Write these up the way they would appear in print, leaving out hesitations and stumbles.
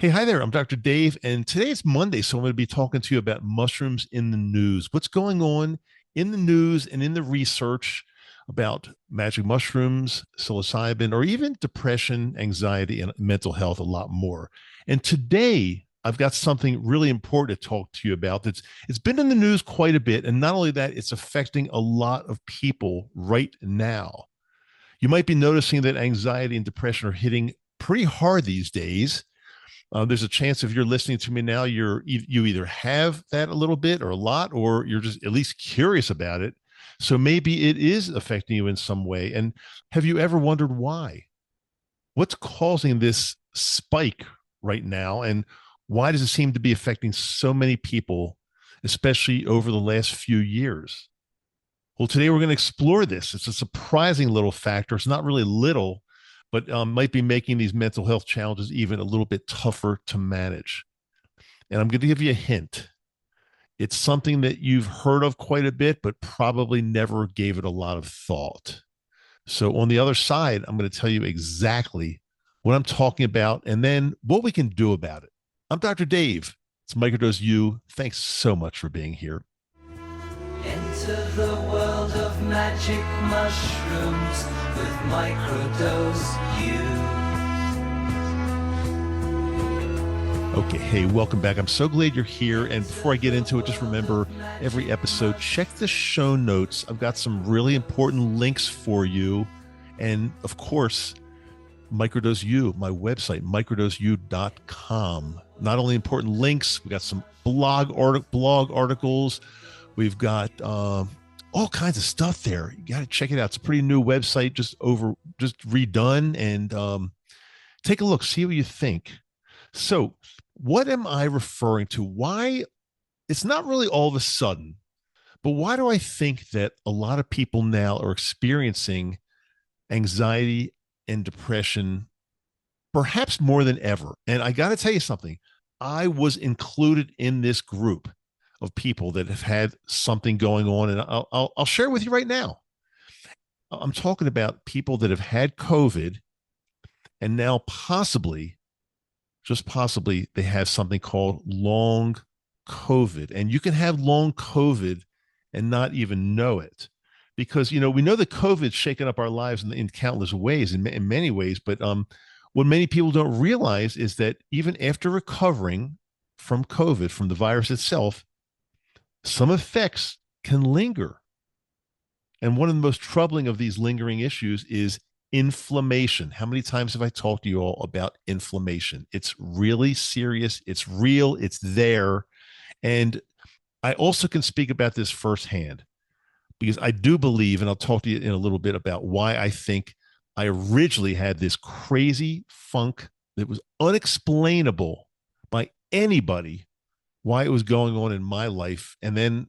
Hey, hi there. I'm Dr. Dave, and today's Monday, so I'm going to be talking to you about mushrooms in the news. What's going on in the news and in the research about magic mushrooms, psilocybin, or even depression, anxiety, and mental health, a lot more. And today, I've got something really important to talk to you about. It's been in the news quite a bit, and not only that, it's affecting a lot of people right now. You might be noticing that anxiety and depression are hitting pretty hard these days. There's a chance if you're listening to me now, you either have that a little bit or a lot, or you're just at least curious about it. So maybe it is affecting you in some way. And have you ever wondered why? What's causing this spike right now? And why does it seem to be affecting so many people, especially over the last few years? Well, today we're going to explore this. It's a surprising little factor. It's not really little, but might be making these mental health challenges even a little bit tougher to manage. And I'm going to give you a hint. It's something that you've heard of quite a bit, but probably never gave it a lot of thought. So on the other side, I'm going to tell you exactly what I'm talking about and then what we can do about it. I'm Dr. Dave. It's Microdose U. Thanks so much for being here. Enter the world of magic mushrooms with Microdose U. Okay, hey, welcome back. I'm so glad you're here. And before I get into it, just remember every episode, check the show notes. I've got some really important links for you. And of course, Microdose U, my website, microdoseu.com. Not only important links, we got some blog articles. We've got all kinds of stuff there. You got to check it out. It's a pretty new website, just redone, and take a look, see what you think. So, what am I referring to? Why? It's not really all of a sudden, but why do I think that a lot of people now are experiencing anxiety and depression, perhaps more than ever? And I got to tell you something. I was included in this group of people that have had something going on, and I'll share with you right now. I'm talking about people that have had COVID, and now possibly, just possibly, they have something called long COVID. And you can have long COVID and not even know it, because we know that COVID's shaken up our lives in countless ways, in many ways. But what many people don't realize is that even after recovering from COVID, from the virus itself, some effects can linger. And one of the most troubling of these lingering issues is inflammation. How many times have I talked to you all about inflammation? It's really serious. It's real. It's there. And I also can speak about this firsthand because I do believe, and I'll talk to you in a little bit about why I think I originally had this crazy funk that was unexplainable by anybody, why it was going on in my life, and then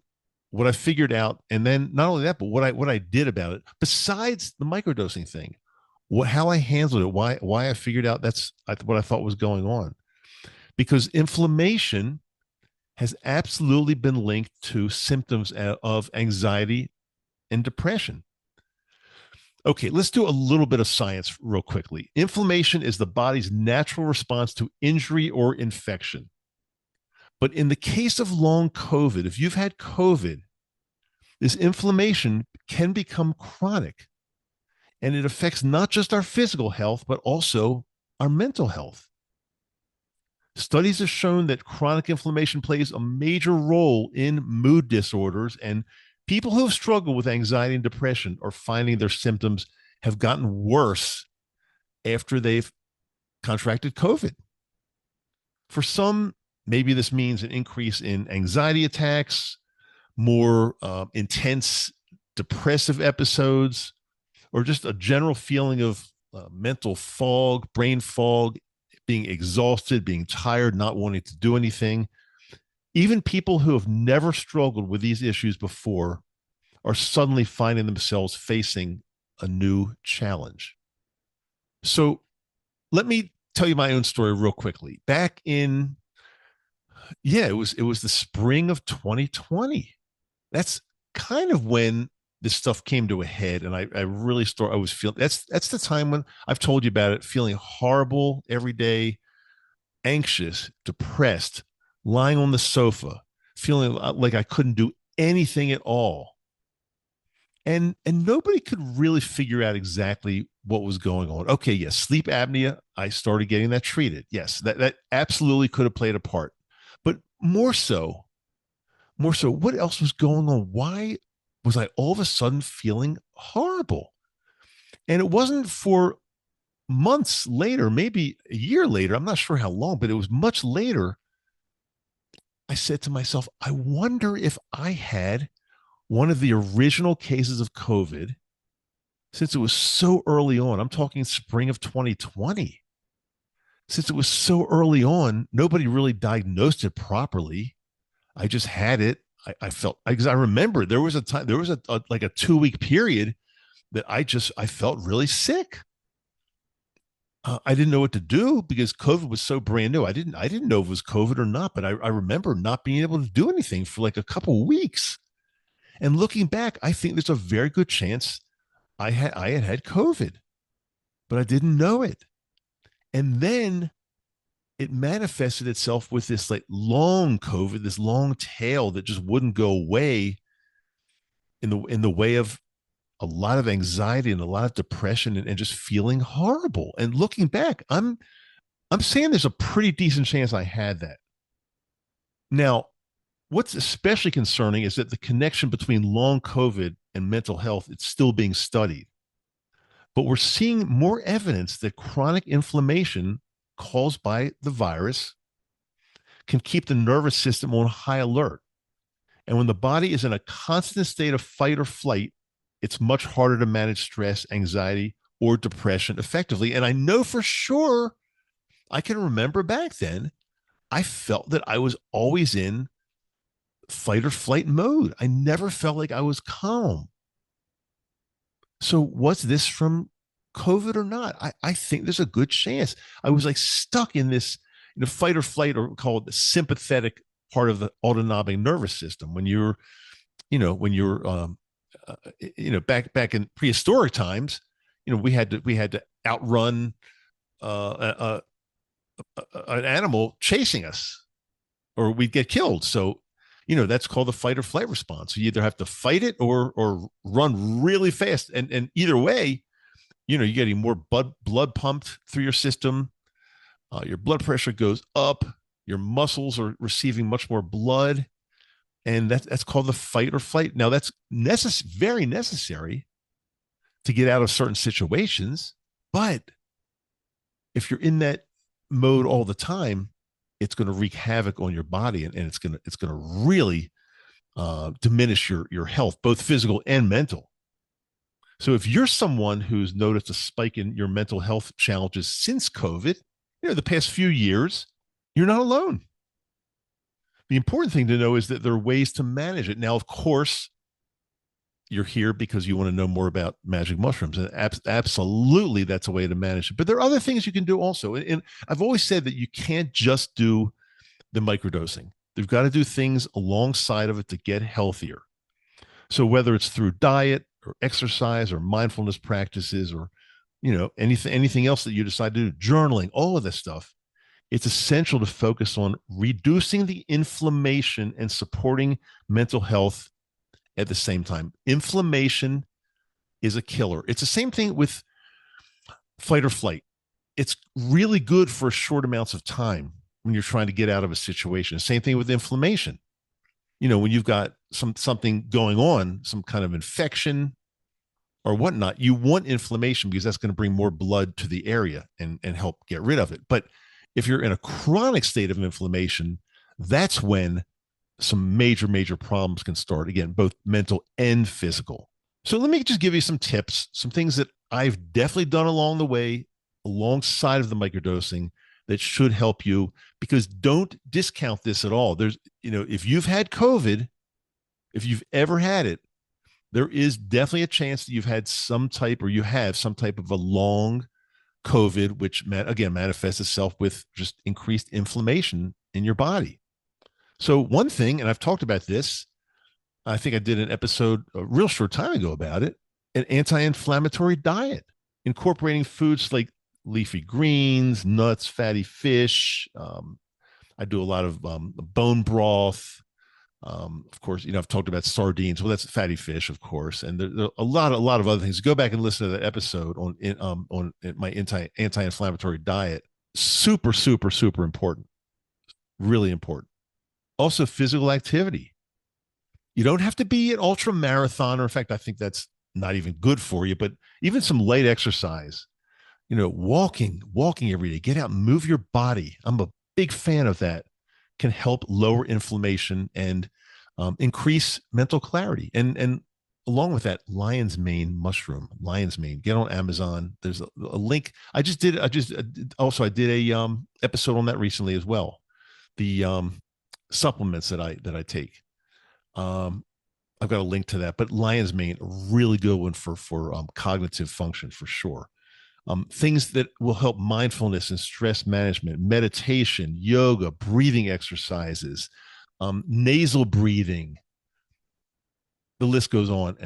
what I figured out, and then not only that, but what I did about it, besides the microdosing thing, how I handled it, why I figured out that's what I thought was going on. Because inflammation has absolutely been linked to symptoms of anxiety and depression. Okay, let's do a little bit of science real quickly. Inflammation is the body's natural response to injury or infection. But in the case of long COVID, if you've had COVID, this inflammation can become chronic, and it affects not just our physical health, but also our mental health. Studies have shown that chronic inflammation plays a major role in mood disorders, and people who have struggled with anxiety and depression are finding their symptoms have gotten worse after they've contracted COVID. For some, maybe this means an increase in anxiety attacks, more intense depressive episodes, or just a general feeling of mental fog, brain fog, being exhausted, being tired, not wanting to do anything. Even people who have never struggled with these issues before are suddenly finding themselves facing a new challenge. So let me tell you my own story real quickly. Back in, it was the spring of 2020. That's kind of when this stuff came to a head, and I really I was feeling that's the time when I've told you about it, feeling horrible every day, anxious, depressed, lying on the sofa, feeling like I couldn't do anything at all. And nobody could really figure out exactly what was going on. Okay, yes, sleep apnea, I started getting that treated. Yes, that absolutely could have played a part. But more so, what else was going on? Why was I all of a sudden feeling horrible? And it wasn't for months later, maybe a year later, I'm not sure how long, but it was much later. I said to myself, I wonder if I had one of the original cases of COVID since it was so early on. I'm talking spring of 2020. Since it was so early on, nobody really diagnosed it properly. I just had it. I felt, because I remember there was a time, there was a like a 2 week period that I felt really sick. I didn't know what to do because COVID was so brand new. I didn't know if it was COVID or not, but I remember not being able to do anything for like a couple of weeks. And looking back, I think there's a very good chance I had COVID, but I didn't know it. And then it manifested itself with this like long COVID, this long tail that just wouldn't go away in the way of a lot of anxiety and a lot of depression and just feeling horrible. And looking back, I'm saying there's a pretty decent chance I had that. Now, what's especially concerning is that the connection between long COVID and mental health, it's still being studied. But we're seeing more evidence that chronic inflammation caused by the virus can keep the nervous system on high alert. And when the body is in a constant state of fight or flight, it's much harder to manage stress, anxiety, or depression effectively. And I know for sure, I can remember back then, I felt that I was always in fight or flight mode. I never felt like I was calm. So was this from COVID or not? I think there's a good chance. I was like stuck in this fight or flight, or call it the sympathetic part of the autonomic nervous system. Back in prehistoric times, we had to outrun an animal chasing us, or we'd get killed. So that's called the fight or flight response. You either have to fight it or run really fast. And either way, you're getting more blood pumped through your system. Your blood pressure goes up. Your muscles are receiving much more blood. And that's called the fight or flight. Now, that's very necessary to get out of certain situations. But if you're in that mode all the time, it's going to wreak havoc on your body, and it's going to really diminish your health, both physical and mental. So if you're someone who's noticed a spike in your mental health challenges since COVID, the past few years, you're not alone. The important thing to know is that there are ways to manage it. Now, of course, you're here because you want to know more about magic mushrooms, and absolutely that's a way to manage it. But there are other things you can do also. And I've always said that you can't just do the microdosing. You've got to do things alongside of it to get healthier. So whether it's through diet or exercise or mindfulness practices, or anything else that you decide to do, journaling, all of this stuff, it's essential to focus on reducing the inflammation and supporting mental health at the same time. Inflammation is a killer. It's the same thing with fight or flight. It's really good for short amounts of time when you're trying to get out of a situation. Same thing with inflammation. When you've got something going on, some kind of infection or whatnot, you want inflammation because that's going to bring more blood to the area and help get rid of it. But if you're in a chronic state of inflammation, that's when some major problems can start, again, both mental and physical. So let me just give you some tips, some things that I've definitely done along the way, alongside of the microdosing, that should help you, because don't discount this at all. There's, if you've had COVID, if you've ever had it, there is definitely a chance that you have some type of a long COVID, which again manifests itself with just increased inflammation in your body. So one thing, and I've talked about this, I think I did an episode a real short time ago about it, an anti-inflammatory diet, incorporating foods like leafy greens, nuts, fatty fish. I do a lot of bone broth. Of course, I've talked about sardines. Well, that's fatty fish, of course, and there are a lot of other things. Go back and listen to that episode on my anti-inflammatory diet. Super, super, super important. Really important. Also, physical activity. You don't have to be an ultra marathoner. In fact, I think that's not even good for you. But even some light exercise. Walking every day. Get out and move your body. I'm a big fan of that. Can help lower inflammation and increase mental clarity. And along with that, lion's mane mushroom, lion's mane. Get on Amazon. There's a link. I did a episode on that recently as well. The supplements that I take. I've got a link to that. But lion's mane, a really good one for cognitive function for sure. Things that will help mindfulness and stress management, meditation, yoga, breathing exercises, nasal breathing. The list goes on.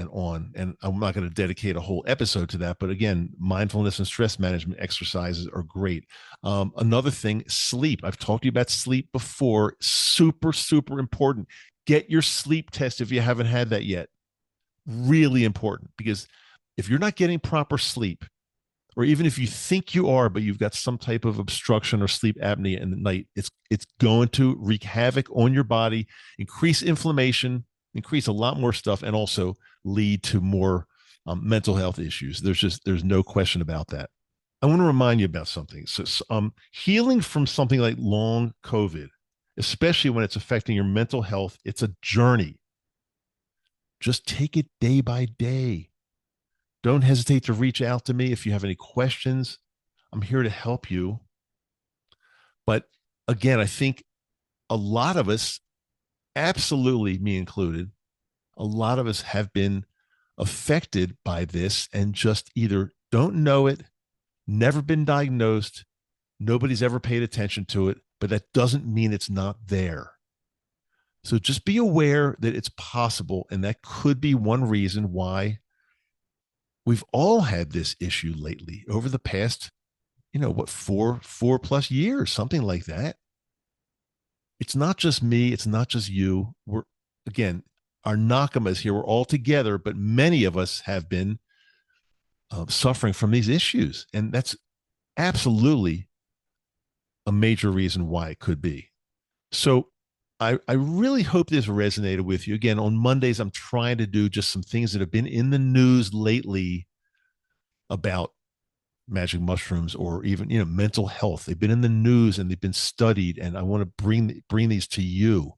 And I'm not going to dedicate a whole episode to that. But again, mindfulness and stress management exercises are great. Another thing, sleep. I've talked to you about sleep before. Super, super important. Get your sleep test if you haven't had that yet. Really important, because if you're not getting proper sleep, or even if you think you are, but you've got some type of obstruction or sleep apnea in the night, it's going to wreak havoc on your body, increase inflammation, increase a lot more stuff, and also lead to more mental health issues. There's no question about that. I want to remind you about something. So healing from something like long COVID, especially when it's affecting your mental health, it's a journey. Just take it day by day. Don't hesitate to reach out to me if you have any questions. I'm here to help you. But again, I think a lot of us, absolutely me included, a lot of us have been affected by this and just either don't know it, never been diagnosed, nobody's ever paid attention to it, but that doesn't mean it's not there. So just be aware that it's possible, and that could be one reason why we've all had this issue lately over the past, four plus years, something like that. It's not just me. It's not just you. Again, our nakamas here, we're all together, but many of us have been suffering from these issues. And that's absolutely a major reason why it could be. So I really hope this resonated with you. Again, on Mondays, I'm trying to do just some things that have been in the news lately about magic mushrooms, or even, mental health. They've been in the news and they've been studied, and I want to bring these to you.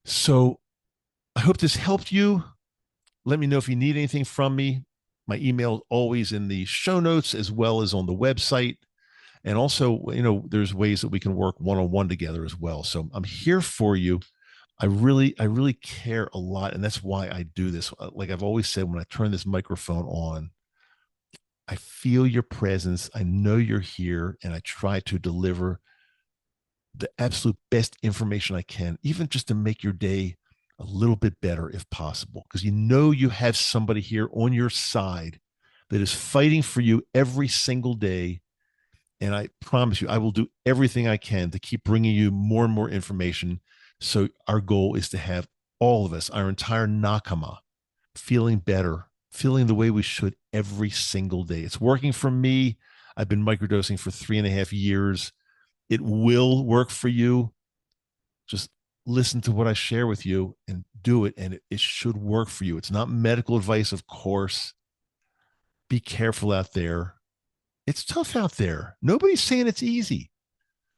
So I hope this helped you. Let me know if you need anything from me. My email is always in the show notes as well as on the website. And also, there's ways that we can work one-on-one together as well. So I'm here for you. I really care a lot. And that's why I do this. Like I've always said, when I turn this microphone on, I feel your presence. I know you're here, and I try to deliver the absolute best information I can, even just to make your day a little bit better if possible. Because you have somebody here on your side that is fighting for you every single day. And I promise you, I will do everything I can to keep bringing you more and more information. So our goal is to have all of us, our entire nakama, feeling better, feeling the way we should every single day. It's working for me. I've been microdosing for 3.5 years. It will work for you. Just listen to what I share with you and do it, and it should work for you. It's not medical advice, of course. Be careful out there. It's tough out there. Nobody's saying it's easy,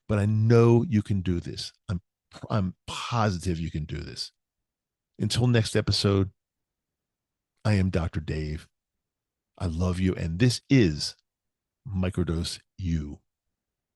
but I know you can do this. I'm positive you can do this. Until next episode, I am Dr. Dave. I love you, and this is Microdose U.